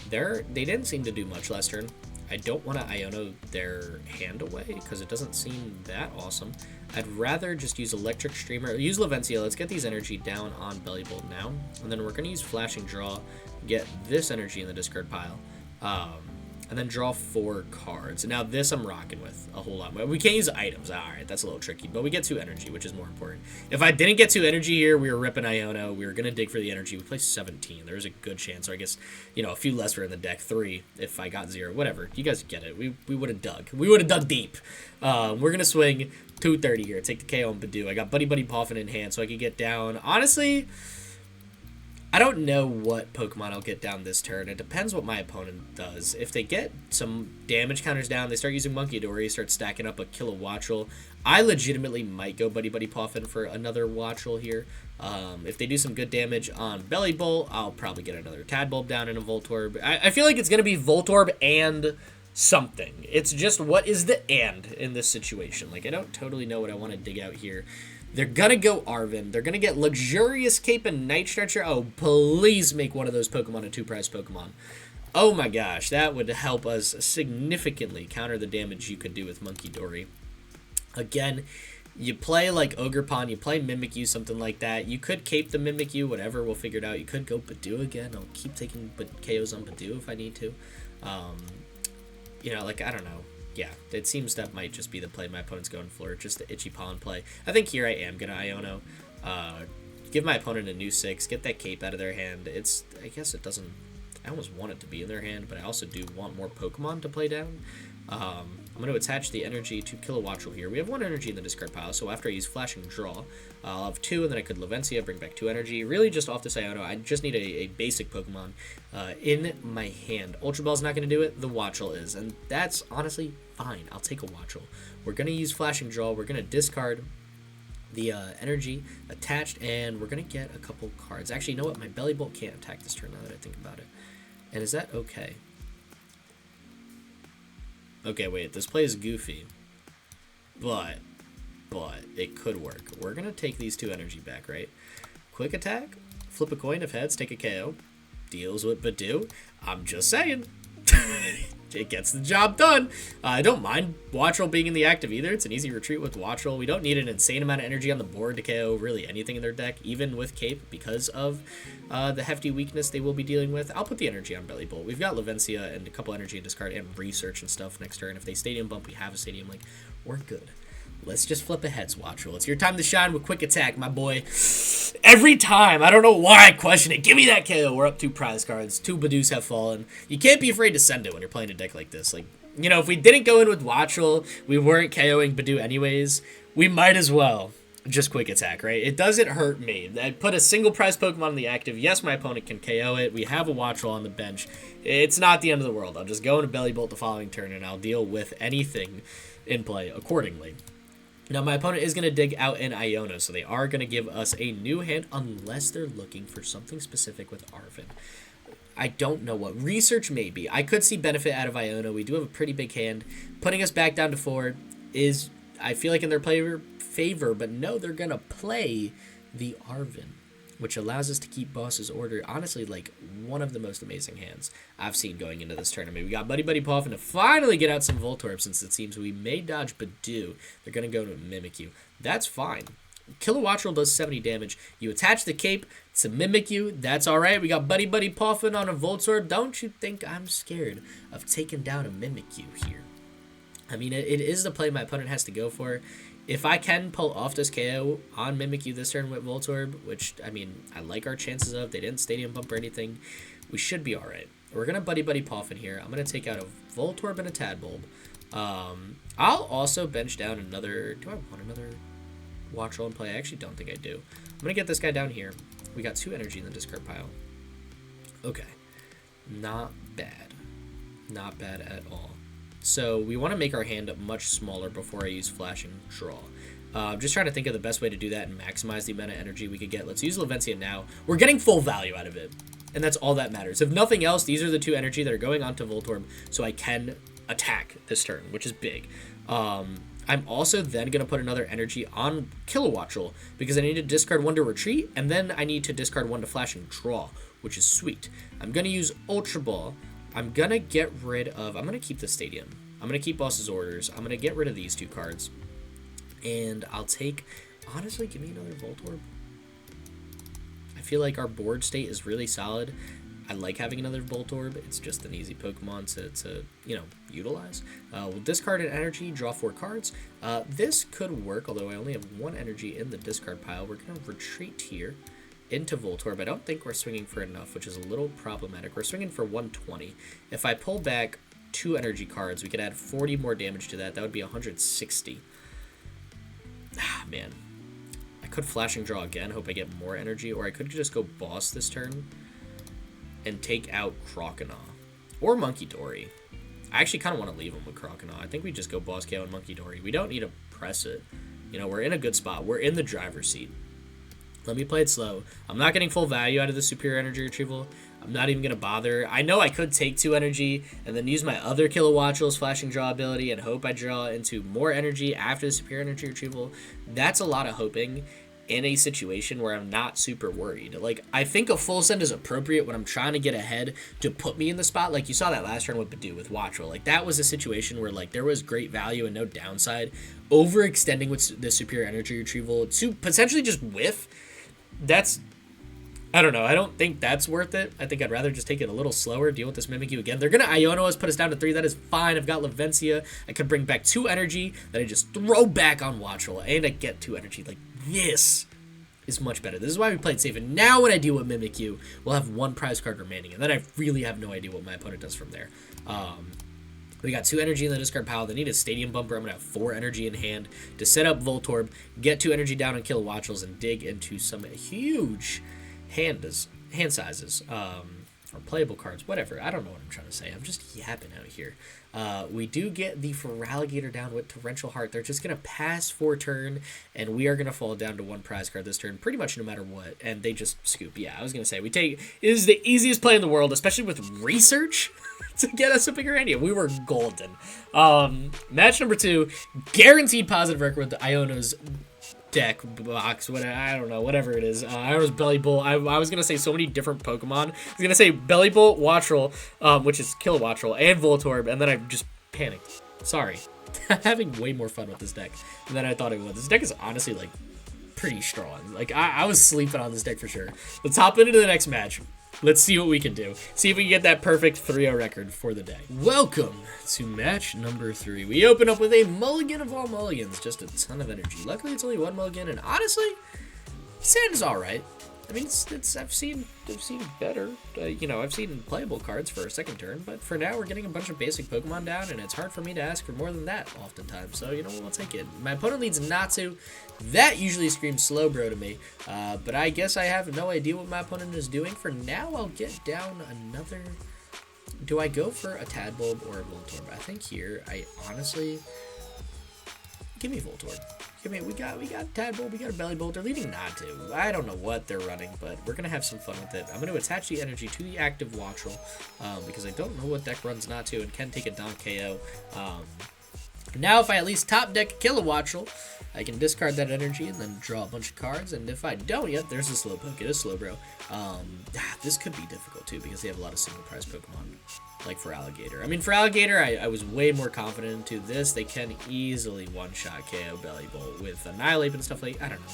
They didn't seem to do much last turn. I don't want to Iono their hand away because it doesn't seem that awesome. I'd rather just use Electric Streamer, use Levincia. Let's get these energy down on Bellibolt now. And then we're going to use Flashing Draw, get this energy in the discard pile. And then draw 4 cards. Now this I'm rocking with a whole lot. We can't use items. Alright, that's a little tricky. But we get 2 energy, which is more important. If I didn't get 2 energy here, we were ripping Iono. We were going to dig for the energy. We play 17. There's a good chance. Or I guess, you know, a few less were in the deck. 3 if I got 0. Whatever. You guys get it. We would have dug. We would have dug deep. We're going to swing 230 here. Take the KO on Badoo. I got Buddy-Buddy Poffin in hand so I could get down. Honestly, I don't know what Pokemon I'll get down this turn. It depends what my opponent does. If they get some damage counters down, they start using Monkey Dory, start stacking up a Kilowattrel. I legitimately might go Buddy-Buddy Poffin for another Wattrel here. If they do some good damage on Bellibolt, I'll probably get another Tadbulb down in a Voltorb. I feel like it's going to be Voltorb and something. It's just what is the and in this situation. Like, I don't totally know what I want to dig out here. They're going to go Arven. They're going to get Luxurious Cape and Night Stretcher. Oh, please make one of those Pokemon a 2-prize Pokemon. Oh my gosh, that would help us significantly counter the damage you could do with Monkey Dory. Again, you play like Ogerpon, you play Mimikyu, something like that. You could Cape the Mimikyu, whatever, we'll figure it out. You could go Badoo again. I'll keep taking KOs on Badoo if I need to. You know, like, I don't know. Yeah, it seems that might just be the play my opponent's going for, just the Itchy Pawn play. I think here I am going to Iono, give my opponent a new 6, get that Cape out of their hand. I guess it doesn't, I almost want it to be in their hand, but I also do want more Pokemon to play down. I'm going to attach the energy to Kilowattrel here. We have 1 energy in the discard pile, so after I use Flashing Draw, I'll have 2, and then I could Levincia, bring back 2 energy. Really just off this Iono, I just need a basic Pokemon in my hand. Ultra Ball's not going to do it, the Wattrel is, and that's honestly fine. I'll take a Wattrel. We're going to use Flashing Draw, we're going to discard the energy attached, and we're going to get a couple cards. Actually, you know what? My Bellibolt can't attack this turn now that I think about it. And is that okay? Okay, wait, this play is goofy, but it could work. We're going to take these 2 energy back, right? Quick attack, flip a coin if heads, take a KO, deals with Badoo. I'm just saying. It gets the job done. I don't mind Wattrel being in the active either. It's an easy retreat with Wattrel. We don't need an insane amount of energy on the board to KO really anything in their deck, even with Cape, because of the hefty weakness they will be dealing with. I'll put the energy on Bellibolt. We've got Levincia and a couple energy in discard and research and stuff next turn. If they Stadium Bump, we have a Stadium Link. We're good. Let's just flip ahead, Wattrel. It's your time to shine with Quick Attack, my boy. Every time. I don't know why I question it. Give me that KO. We're up 2 prize cards. 2 Badoos have fallen. You can't be afraid to send it when you're playing a deck like this. Like, you know, if we didn't go in with Wattrel, we weren't KOing Badoo anyways, we might as well just Quick Attack, right? It doesn't hurt me. I put a single prize Pokemon in the active. Yes, my opponent can KO it. We have a Wattrel on the bench. It's not the end of the world. I'll just go into Bellibolt the following turn, and I'll deal with anything in play accordingly. Now, my opponent is going to dig out an Iono, so they are going to give us a new hand unless they're looking for something specific with Arven. I don't know what. Research, maybe. I could see benefit out of Iono. We do have a pretty big hand. Putting us back down to 4 is, I feel like, in their favor, but no, they're going to play the Arven, which allows us to keep Boss's Order. Honestly, like, one of the most amazing hands I've seen going into this tournament. We got Buddy-Buddy Poffin to finally get out some Voltorb, since it seems we may dodge Badoo. They're going to go to Mimikyu. That's fine. Kilowattrel does 70 damage. You attach the Cape to Mimikyu. That's alright. We got Buddy-Buddy Poffin on a Voltorb. Don't you think I'm scared of taking down a Mimikyu here? I mean, it is the play my opponent has to go for. If I can pull off this KO on Mimikyu this turn with Voltorb, which, I mean, I like our chances of. They didn't Stadium Bump or anything. We should be alright. We're going to Buddy-Buddy Poffin here. I'm going to take out a Voltorb and a Tadbulb. I'll also bench down another... Do I want another Wattrel in play? I actually don't think I do. I'm going to get this guy down here. We got 2 energy in the discard pile. Okay. Not bad. Not bad at all. So we want to make our hand much smaller before I use Flashing Draw. I'm just trying to think of the best way to do that and maximize the amount of energy we could get. Let's use Levincia now. We're getting full value out of it, and that's all that matters. If nothing else, these are the 2 energy that are going on to Voltorb, so I can attack this turn, which is big. I'm also then going to put another energy on Kilowattrel, because I need to discard 1 to retreat, and then I need to discard 1 to Flashing Draw, which is sweet. I'm going to use Ultra Ball I'm going to get rid of... I'm going to keep the Stadium. I'm going to keep Boss's Orders. I'm going to get rid of these 2 cards. And I'll take... Honestly, give me another Voltorb. I feel like our board state is really solid. I like having another Voltorb. It's just an easy Pokemon to you know, utilize. We'll discard an energy, draw 4 cards. This could work, although I only have 1 energy in the discard pile. We're going to retreat here into Voltorb. I don't think we're swinging for enough, which is a little problematic. We're swinging for 120. If I pull back 2 energy cards, we could add 40 more damage to that. That would be 160. Ah, man. I could Flashing Draw again, hope I get more energy, or I could just go Boss this turn and take out Croconaw. Or Monkey Dory. I actually kind of want to leave him with Croconaw. I think we just go Boss KO and Monkey Dory. We don't need to press it. You know, we're in a good spot. We're in the driver's seat. Let me play it slow. I'm not getting full value out of the Superior Energy Retrieval. I'm not even going to bother. I know I could take 2 energy and then use my other Kilowattrel's Flashing Draw ability and hope I draw into more energy after the Superior Energy Retrieval. That's a lot of hoping in a situation where I'm not super worried. Like, I think a full send is appropriate when I'm trying to get ahead to put me in the spot. Like, you saw that last turn with Badoo with Wattrel. Like, that was a situation where, like, there was great value and no downside. Overextending with the Superior Energy Retrieval to potentially just whiff, that's... I don't know. I don't think that's worth it. I think I'd rather just take it a little slower, deal with this Mimikyu again. They're going to Iono us, put us down to 3. That is fine. I've got Levincia. I could bring back 2 energy that I just throw back on Wattrel, and I get 2 energy. Like, this is much better. This is why we played safe. And now when I deal with Mimikyu, we'll have 1 prize card remaining, and then I really have no idea what my opponent does from there. We got 2 energy in the discard pile. They need a Stadium Bumper. I'm going to have 4 energy in hand to set up Voltorb, get 2 energy down on Kilowattrels, and dig into some huge hand sizes, or playable cards, whatever. I don't know what I'm trying to say. I'm just yapping out here. We do get the Feraligatr down with Torrential Heart. They're just going to pass for turn, and we are going to fall down to 1 prize card this turn, pretty much no matter what, and they just scoop. Yeah, I was going to say, it is the easiest play in the world, especially with research, to get us a bigger hand. We were golden. Match number 2, guaranteed positive record with Iono's deck box, whatever, I don't know, whatever it is. Iono's Bellibolt. I was gonna say so many different Pokemon. I was gonna say Bellibolt, Wattrel, which is Kilowattrel, and Voltorb, and then I just panicked. Sorry. I'm having way more fun with this deck than I thought it would. This deck is honestly like pretty strong. Like I was sleeping on this deck for sure. Let's hop into the next match. Let's see what we can do. See if we can get that perfect 3-0 record for the day. Welcome to match number 3. We open up with a mulligan of all mulligans. Just a ton of energy. Luckily, it's only 1 mulligan, and honestly, Sand is all right. I mean, I've seen better. You know, I've seen playable cards for a second turn, but for now, we're getting a bunch of basic Pokemon down, and it's hard for me to ask for more than that oftentimes. So, you know, we'll take it. My opponent leads Natsu. That usually screams Slowbro to me, but I guess I have no idea what my opponent is doing. For now, I'll get down another... Do I go for a Tadbulb or a Voltorb? I think here, I honestly... Give me Voltorb. We got Tadbulb, we got a Bellibolt. They're leading Natsu. I don't know what they're running, but we're going to have some fun with it. I'm going to attach the energy to the active Wattrel, because I don't know what deck runs Natsu and can take a Don KO. Now, if I at least top deck Kilowattrel, I can discard that energy and then draw a bunch of cards. And if I don't yet, there's a Slowpoke. It is Slowbro. This could be difficult, too, because they have a lot of single-prize Pokemon, like Feraligatr. I mean, Feraligatr, I was way more confident into this. They can easily one-shot KO Bellibolt with Annihilate and stuff like I don't know.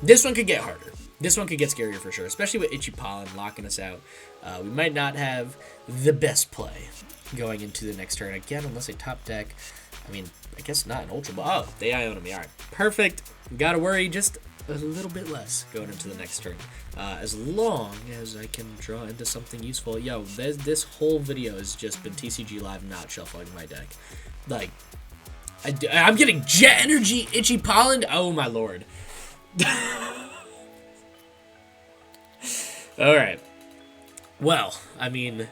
This one could get harder. This one could get scarier for sure, especially with Itchy Pollen locking us out. We might not have the best play going into the next turn again, unless I top deck. I mean, I guess not an Ultra Ball. Oh, they Iono me. All right, perfect. Gotta worry just a little bit less going into the next turn. As long as I can draw into something useful. Yo, this whole video has just been TCG Live not shuffling my deck. Like, I'm getting Jet Energy, Itchy Pollen. Oh, my lord. All right. Well, I mean,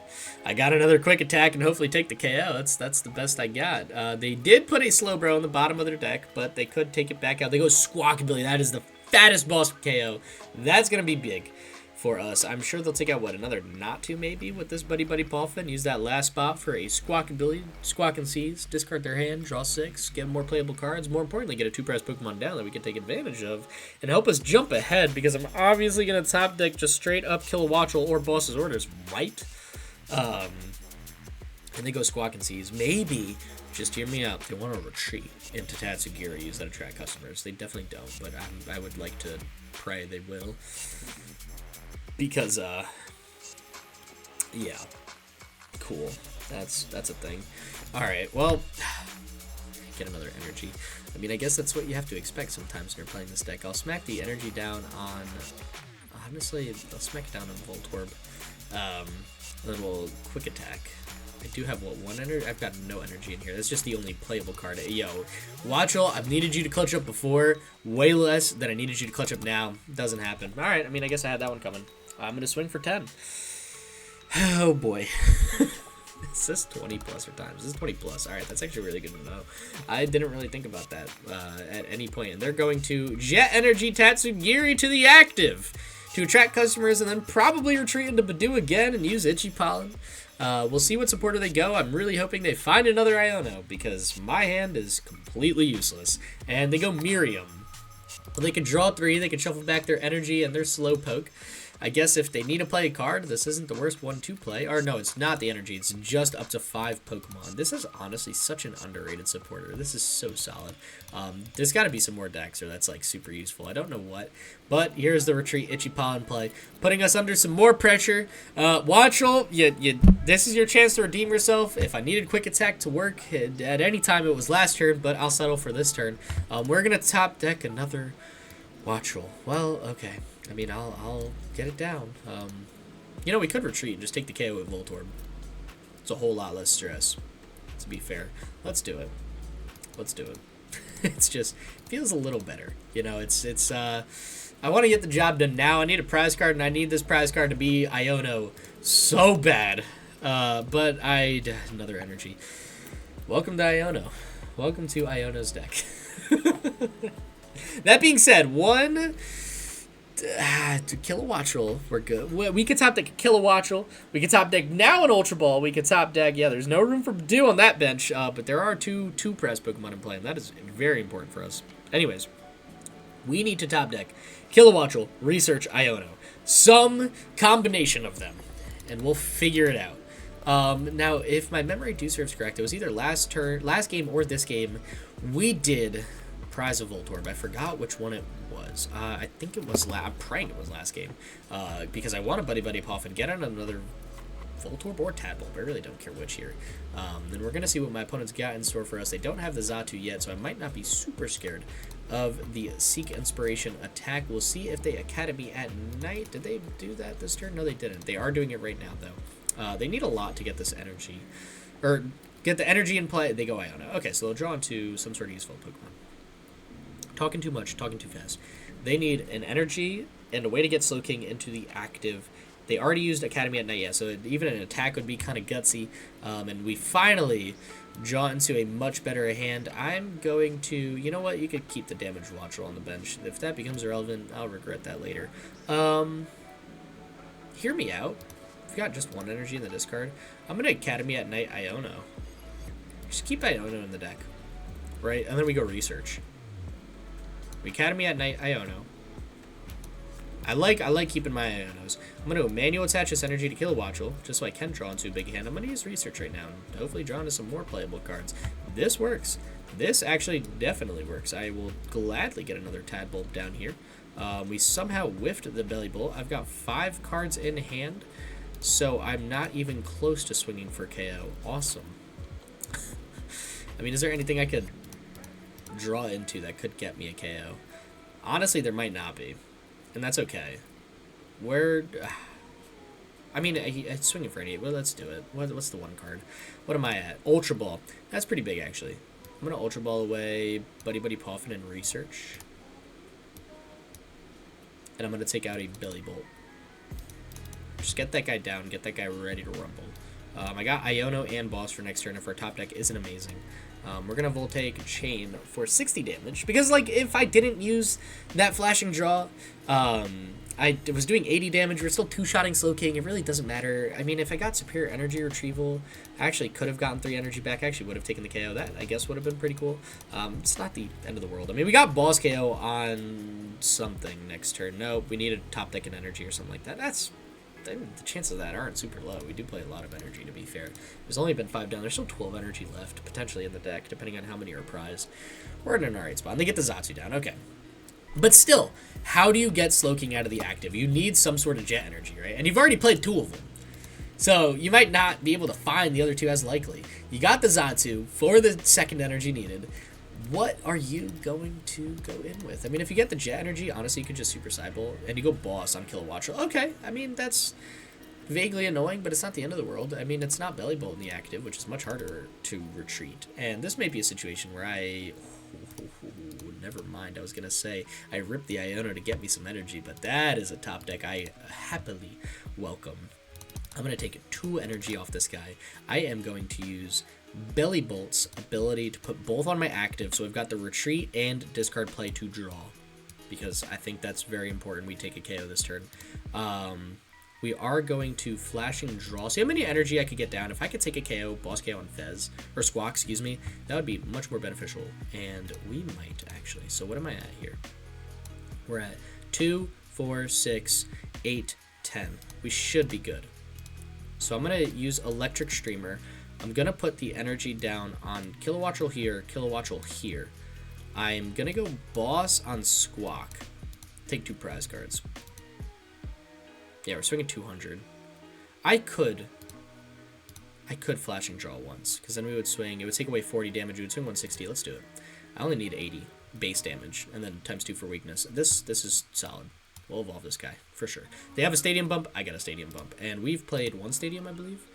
I got another quick attack and hopefully take the KO. That's the best I got. They did put a Slowbro in the bottom of their deck, but they could take it back out. They go Squawkabilly. That is the fattest boss KO. That's going to be big for us. I'm sure they'll take out, what, another Natsu maybe with this Buddy-Buddy Poffin. Use that last spot for a Squawkabilly. Squawk and Seize. Discard their hand. Draw 6. Get more playable cards. More importantly, get a 2-prize Pokemon down that we can take advantage of and help us jump ahead, because I'm obviously going to top deck just straight up Kilowattrel or Boss's Orders, right? And they go Squawk and Seize. Maybe, just hear me out, they want to retreat into Tatsugiri, use that attract customers. They definitely don't, but I would like to pray they will. Because, yeah. Cool. That's a thing. Alright, well, get another energy. I mean, I guess that's what you have to expect sometimes when you're playing this deck. I'll smack the energy down on, honestly, I'll smack it down on Voltorb. Then we'll quick attack. I do have, what, one energy? I've got no energy in here. That's just the only playable card. Yo, Wattrel, I've needed you to clutch up before. Way less than I needed you to clutch up now. Doesn't happen. Alright, I mean, I guess I had that one coming. I'm going to swing for 10. Oh, boy. Is this 20 plus or times? This is 20 plus. Alright, that's actually really good to know. I didn't really think about that at any point. And they're going to Jet Energy Tatsugiri to the active to attract customers and then probably retreat into Badu again and use Itchy Pollen. We'll see what supporter they go. I'm really hoping they find another Iono because my hand is completely useless. And they go Miriam. Well, they can draw 3, they can shuffle back their energy and their Slowpoke. I guess if they need to play a card, this isn't the worst one to play. Or no, it's not the energy. It's just up to 5 Pokemon. This is honestly such an underrated supporter. This is so solid. There's got to be some more decks or that's like super useful. I don't know what. But here's the retreat Itchy Pollen play. Putting us under some more pressure. Wattrel, this is your chance to redeem yourself. If I needed quick attack to work at any time, it was last turn. But I'll settle for this turn. We're going to top deck another Wattrel. Well, okay. I mean, I'll get it down. You know, we could retreat and just take the KO with Voltorb. It's a whole lot less stress, to be fair. Let's do it. Let's do it. It's just, it feels a little better. You know, I want to get the job done now. I need a prize card, and I need this prize card to be Iono so bad. But another energy. Welcome to Iono. Welcome to Iono's deck. That being said, Kilowattrel, we're good. We could top deck Kilowattrel. We could top deck now an Ultra Ball. We could top deck, yeah, there's no room for Badu on that bench, but there are two press Pokemon in play, and that is very important for us. Anyways, we need to top deck Kilowattrel, Research, Iono. Some combination of them, and we'll figure it out. Now, if my memory serves correct, it was either last game or this game, we did Prize of Voltorb. I forgot which one it was. I think it was I'm praying it was last game. Because I want a Buddy-Buddy Poffin, get on another Voltorb or Tadbulb. I really don't care which here. Then we're going to see what my opponents got in store for us. They don't have the Xatu yet, so I might not be super scared of the Seek Inspiration attack. We'll see if they Academy at Night. Did they do that this turn? No, they didn't. They are doing it right now, though. They need a lot to get this energy. Or get the energy in play. They go Iono. Okay, so they'll draw into some sort of useful Pokemon. Talking too much, talking too fast. They need an energy and a way to get Slowking into the active. They already used Academy at Night, yeah, so even an attack would be kind of gutsy. And we finally draw into a much better hand. I'm going to, you know what, you could keep the damaged Wattrel on the bench. If that becomes irrelevant, I'll regret that later. Hear me out. I've got just one energy in the discard. I'm going to Academy at Night Iono. Just keep Iono in the deck, right? And then we go Research. Academy at Night Iono. I like keeping my Ionos. I'm going to manual attach this energy to Kilowattrel, just so I can draw into a big hand. I'm going to use Research right now, and hopefully draw into some more playable cards. This works. This actually definitely works. I will gladly get another Tadbulb down here. We somehow whiffed the Bellibolt. I've got 5 cards in hand, so I'm not even close to swinging for KO. Awesome. I mean, is there anything I could draw into that could get me a KO? Honestly, there might not be, and that's okay. I mean, I'm swinging for any. Well, let's do it. What's the one card? What am I at? Ultra Ball. That's pretty big, actually. I'm gonna Ultra Ball away Buddy-Buddy Poffin and Research, and I'm gonna take out a Bellibolt. Just get that guy down. Get that guy ready to rumble. I got Iono and Boss for next turn if our top deck isn't amazing. We're going to Voltaic Chain for 60 damage. Because, like, if I didn't use that Flashing Draw, I was doing 80 damage. We're still two-shotting Slowking. It really doesn't matter. I mean, if I got Superior Energy Retrieval, I actually could have gotten 3 energy back. I actually would have taken the KO. That, I guess, would have been pretty cool. It's not the end of the world. I mean, we got Boss KO on something next turn. No, we needed top deck and energy or something like that. That's the chances of that aren't super low. We do play a lot of energy, to be fair. There's only been 5 down. There's still 12 energy left, potentially in the deck, depending on how many are prized. We're in an alright spot. And they get the Xatu down. Okay. But still, how do you get Slowking out of the active? You need some sort of jet energy, right? And you've already played 2 of them. So you might not be able to find the other 2 as likely. You got the Xatu for the second energy needed. What are you going to go in with? I mean, if you get the jet energy, honestly, you could just Super Cycle and you go boss on Kilowattrel. Okay, I mean, that's vaguely annoying, but it's not the end of the world. I mean, it's not Bellibolt in the active, which is much harder to retreat. And this may be a situation where never mind, I was going to say I ripped the Iono to get me some energy, but that is a top deck I happily welcome. I'm going to take 2 energy off this guy. I am going to use Bellibolt's ability to put both on my active, so I've got the retreat and discard play to draw, because I think that's very important. We take a KO this turn. We are going to flashing draw. See how many energy I could get down. If I could take a KO, boss KO on Fez, or Squawk, excuse me, that would be much more beneficial, and we might actually. So what am I at here? We're at 2, 4, 6, 8, 10. We should be good. So I'm going to use Electric Streamer. I'm going to put the energy down on Kilowattrel here, Kilowattrel here. I'm going to go boss on Squawk. Take 2 prize cards. Yeah, we're swinging 200. I could flashing draw once, because then we would swing. It would take away 40 damage. We would swing 160. Let's do it. I only need 80 base damage, and then times 2 for weakness. This is solid. We'll evolve this guy, for sure. They have a stadium bump. I got a stadium bump. And we've played 1 stadium, I believe.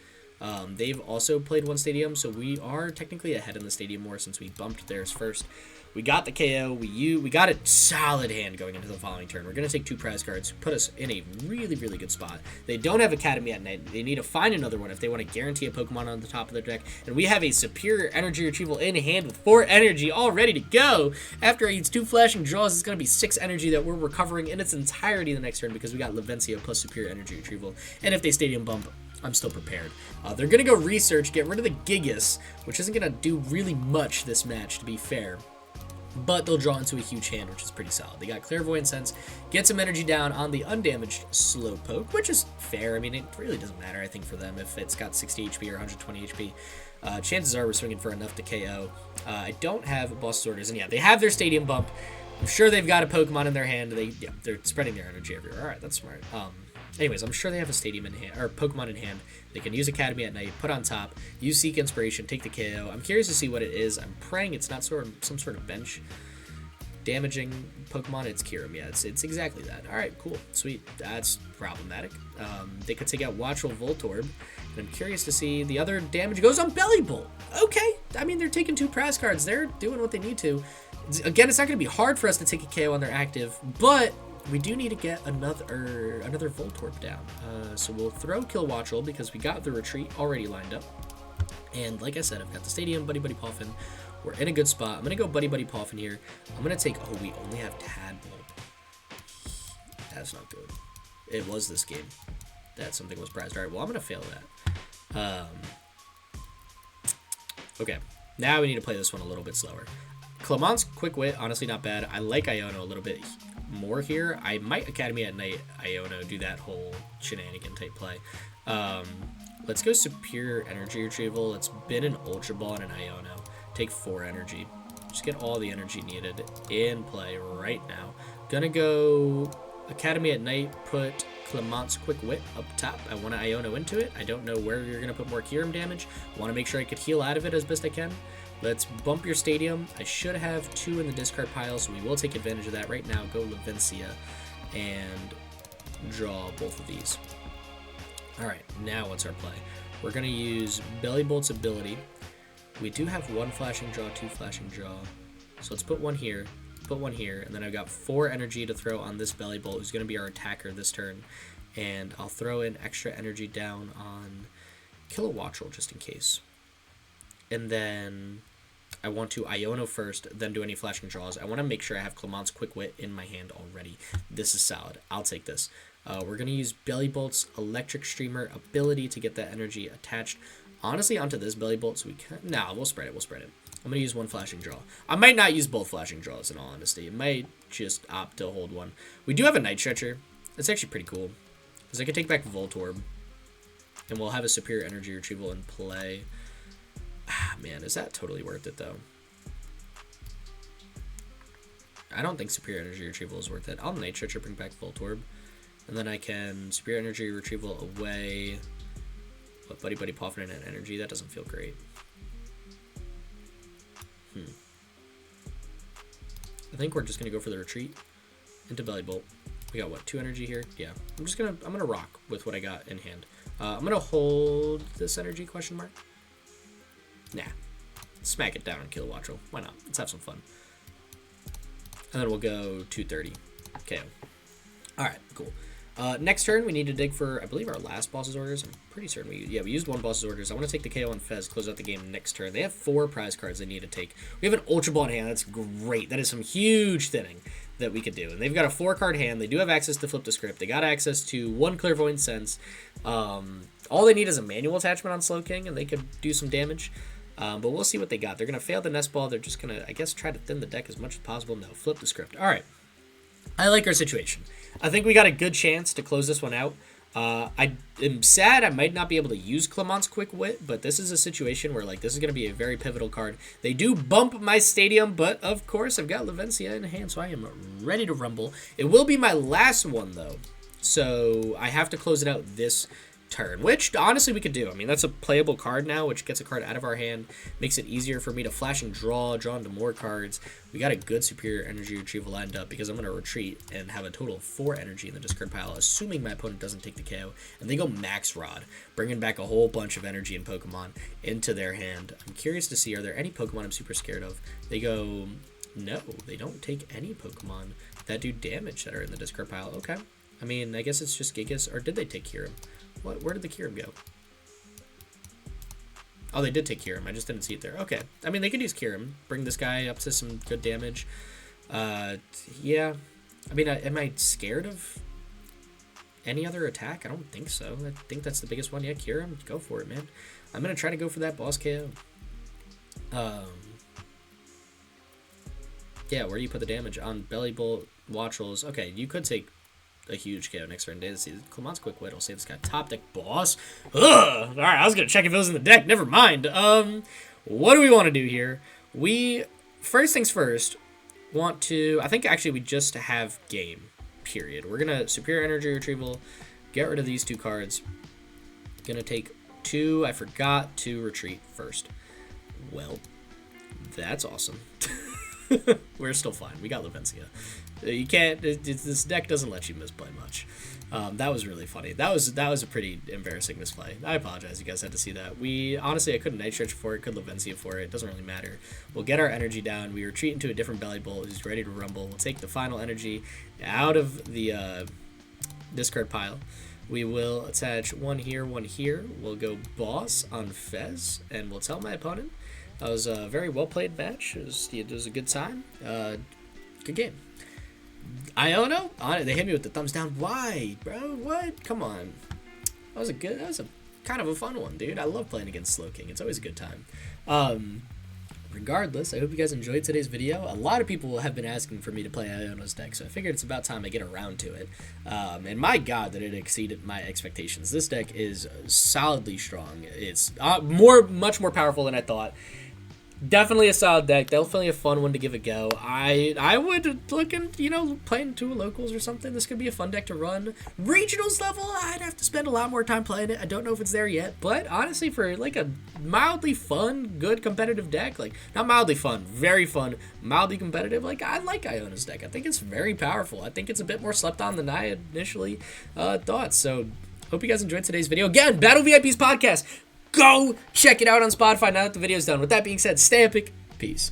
They've also played 1 stadium, so we are technically ahead in the stadium war since we bumped theirs first. We got the KO. We got a solid hand going into the following turn. We're going to take 2 prize cards, put us in a really, really good spot. They don't have Academy at night. They need to find another one if they want to guarantee a Pokemon on the top of their deck. And we have a superior energy retrieval in hand with 4 energy all ready to go. After he eats 2 flashing draws, it's going to be 6 energy that we're recovering in its entirety the next turn because we got Levincia plus superior energy retrieval. And if they stadium bump, I'm still prepared. They're going to go research, get rid of the Gigas, which isn't going to do really much this match, to be fair. But they'll draw into a huge hand, which is pretty solid. They got Clairvoyant Sense, get some energy down on the undamaged Slowpoke, which is fair. I mean, it really doesn't matter, I think, for them if it's got 60 HP or 120 HP. Chances are we're swinging for enough to KO. I don't have Boss's Orders, and yeah, they have their Stadium Bump. I'm sure they've got a Pokemon in their hand. They're spreading their energy everywhere. All right, that's smart. Anyways, I'm sure they have a Stadium in hand, or Pokemon in hand. They can use Academy at night, put on top, use Seek Inspiration, take the KO. I'm curious to see what it is. I'm praying it's not some sort of bench damaging Pokemon. It's Kyurem. Yeah, it's exactly that. All right, cool, sweet. That's problematic. They could take out Wattrel, Voltorb, and I'm curious to see the other damage goes on Bellibolt. Okay, I mean, they're taking 2 prize cards. They're doing what they need to. Again, it's not going to be hard for us to take a KO on their active, but we do need to get another Voltorb down. So we'll throw Kilowattrel because we got the retreat already lined up. And like I said, I've got the Stadium, Buddy-Buddy Poffin. We're in a good spot. I'm going to go Buddy-Buddy Poffin here. I'm going to take... Oh, we only have Tadbulb. That's not good. It was this game that something was prized. All right, well, I'm going to fail that. Okay, now we need to play this one a little bit slower. Clemont's Quick Wit, honestly not bad. I like Iono a little bit more here. I might Academy at night Iono, do that whole shenanigan type play. Let's go Superior Energy Retrieval. It's been an Ultra Ball and an Iono. Take 4 energy. Just get all the energy needed in play right now. Gonna go Academy at night, put Clemont's Quick Wit up top. I want to Iono into it. I don't know where you're gonna put more Kyurem damage. Want to make sure I could heal out of it as best I can. Let's bump your Stadium. I should have 2 in the discard pile, so we will take advantage of that right now. Go Levincia and draw both of these. Alright, now what's our play? We're going to use Bellibolt's ability. We do have 1 flashing draw, 2 flashing draw. So let's put 1 here, put 1 here, and then I've got 4 energy to throw on this Bellibolt, who's going to be our attacker this turn. And I'll throw in extra energy down on Kilowattrel just in case. And then I want to Iono first, then do any flashing draws. I want to make sure I have Clemont's Quick Wit in my hand already. This is solid. I'll take this. We're going to use Bellibolt's Electric Streamer ability to get that energy attached, honestly, onto this Bellibolt. So we can... Nah, we'll spread it. We'll spread it. I'm going to use 1 flashing draw. I might not use both flashing draws, in all honesty. I might just opt to hold 1. We do have a Night Stretcher. It's actually pretty cool. Because I could take back Voltorb. And we'll have a Superior Energy Retrieval in play. Ah, man, is that totally worth it, though? I don't think Superior Energy Retrieval is worth it. I'll Night Stretcher, bring back Voltorb. And then I can Superior Energy Retrieval away. But Buddy-Buddy Poffin and Energy, that doesn't feel great. I think we're just going to go for the retreat into Bellibolt. We got, what, 2 energy here? Yeah. I'm gonna rock with what I got in hand. I'm going to hold this energy, question mark. Nah. Smack it down on Kilowattrel. Why not? Let's have some fun. And then we'll go 230. KO. Alright, cool. Next turn, we need to dig for, I believe, our last boss's orders. I'm pretty certain we used one boss's orders. I want to take the KO on Fez, close out the game next turn. They have 4 prize cards they need to take. We have an Ultra Ball in hand. That's great. That is some huge thinning that we could do. And they've got a 4-card hand. They do have access to Flip the Script. They got access to 1 Clairvoyant Sense. All they need is a manual attachment on Slowking, and they could do some damage. But we'll see what they got. They're going to fail the Nest Ball. They're just going to, I guess, try to thin the deck as much as possible. No, Flip the Script. All right. I like our situation. I think we got a good chance to close this one out. I am sad I might not be able to use Clemont's Quick Wit, but this is a situation where, like, this is going to be a very pivotal card. They do bump my stadium, but, of course, I've got Levincia in hand, so I am ready to rumble. It will be my last one, though, so I have to close it out this turn, which honestly we could do. I mean, that's a playable card now, which gets a card out of our hand, makes it easier for me to flash and draw into more cards. We got a good Superior Energy Retrieval lined up because I'm going to retreat and have a total of 4 energy in the discard pile, assuming my opponent doesn't take the KO, and they go Max Rod, bringing back a whole bunch of energy and Pokemon into their hand. I'm curious to see, are there any Pokemon I'm super scared of? They go, no, they don't take any Pokemon that do damage that are in the discard pile. Okay. I mean, I guess it's just Gigas, or did they take Kyurem? Where did the Kyurem go? Oh, they did take Kyurem. I just didn't see it there. Okay. I mean, they could use Kyurem. Bring this guy up to some good damage. Yeah. I mean, am I scared of any other attack? I don't think so. I think that's the biggest one. Yeah, Kyurem. Go for it, man. I'm going to try to go for that boss KO. Yeah, where do you put the damage? On Bellibolt, Wattrels. Okay, you could take a huge KO next turn. Data see Clemont's Quick Wit will save this guy. Top deck boss. Ugh! Alright, I was gonna check if it was in the deck. Never mind. What do we want to do here? We, first things first, want to, I think actually we just have game, period. We're gonna Superior Energy Retrieval, get rid of these 2 cards. Gonna take 2, I forgot to retreat first. Well, that's awesome. We're still fine. We got Levincia. You can't. This deck doesn't let you misplay much. That was really funny. That was a pretty embarrassing misplay. I apologize. You guys had to see that. Honestly, I couldn't Night Stretch for it. Could Levincia for it. It doesn't really matter. We'll get our energy down. We retreat into a different Bellibolt who's ready to rumble. We'll take the final energy out of the discard pile. We will attach 1 here, 1 here. We'll go boss on Fez, and we'll tell my opponent that was a very well played match. It was a good time. Good game. Iono, they hit me with the thumbs down. Why, bro? What? Come on. That was a kind of a fun one, dude. I love playing against Slowking. It's always a good time. Regardless, I hope you guys enjoyed today's video. A lot of people have been asking for me to play Iono's deck, so I figured it's about time I get around to it. And my god, that it exceeded my expectations. This deck is solidly strong. It's much more powerful than I thought. Definitely a solid deck. Definitely a fun one to give a go. I would look in, playing 2 locals or something. This could be a fun deck to run. Regionals level, I'd have to spend a lot more time playing it. I don't know if it's there yet, but honestly, for like a mildly fun, good competitive deck, like not mildly fun, very fun, mildly competitive, like I like Iono's deck. I think it's very powerful. I think it's a bit more slept on than I initially thought. So hope you guys enjoyed today's video. Again, Battle VIP's podcast. Go check it out on Spotify now that the video's done. With that being said, stay epic. Peace.